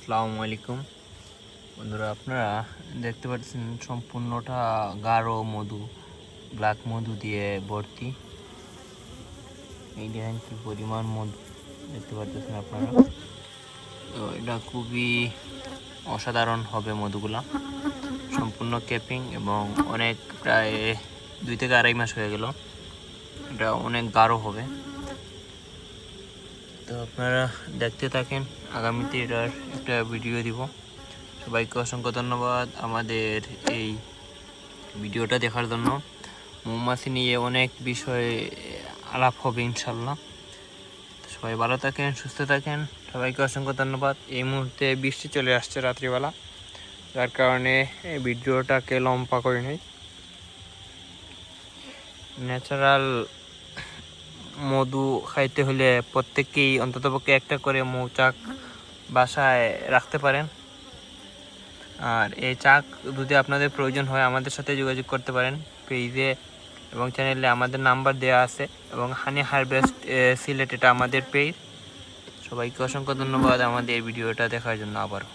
আসসালামু আলাইকুম বন্ধুরা, আপনারা দেখতে পাচ্ছেন সম্পূর্ণটা গাঢ় মধু, ব্ল্যাক মধু দিয়ে ভর্তি। এই দেখেন কি পরিমাণ মধু দেখতে পাচ্ছেন আপনারা। তো এটা খুবই অসাধারণ হবে মধুগুলা, সম্পূর্ণ ক্যাপিং এবং অনেক প্রায় 2 থেকে 2.5 মাস হয়ে গেল। এটা অনেক গাঢ় হবে। তো আপনারা দেখতে থাকেন, আগামীতে এটার একটা ভিডিও দিব। সবাইকে অসংখ্য ধন্যবাদ আমাদের এই ভিডিওটা দেখার জন্য। মৌমাছি নিয়ে অনেক বিষয়ে আলাপ হবে ইনশাল্লাহ। সবাই ভালো থাকেন, সুস্থ থাকেন, সবাইকে অসংখ্য ধন্যবাদ। এই মুহূর্তে বৃষ্টি চলে আসছে রাত্রিবেলা, যার কারণে এই ভিডিওটাকে লম্বা করে নেই। ন্যাচারাল মধু খাইতে হলে প্রত্যেককেই অন্ততপক্ষে একটা করে মৌচাক বাসায় রাখতে পারেন। আর এই চাক যদি আপনাদের প্রয়োজন হয় আমাদের সাথে যোগাযোগ করতে পারেন পেজে এবং চ্যানেলে। আমাদের নাম্বার দেওয়া আছে এবং হানি হারভেস্ট সিলেট, এটা আমাদের পেজ। সবাইকে অসংখ্য ধন্যবাদ আমাদের এই ভিডিওটা দেখার জন্য আবারও।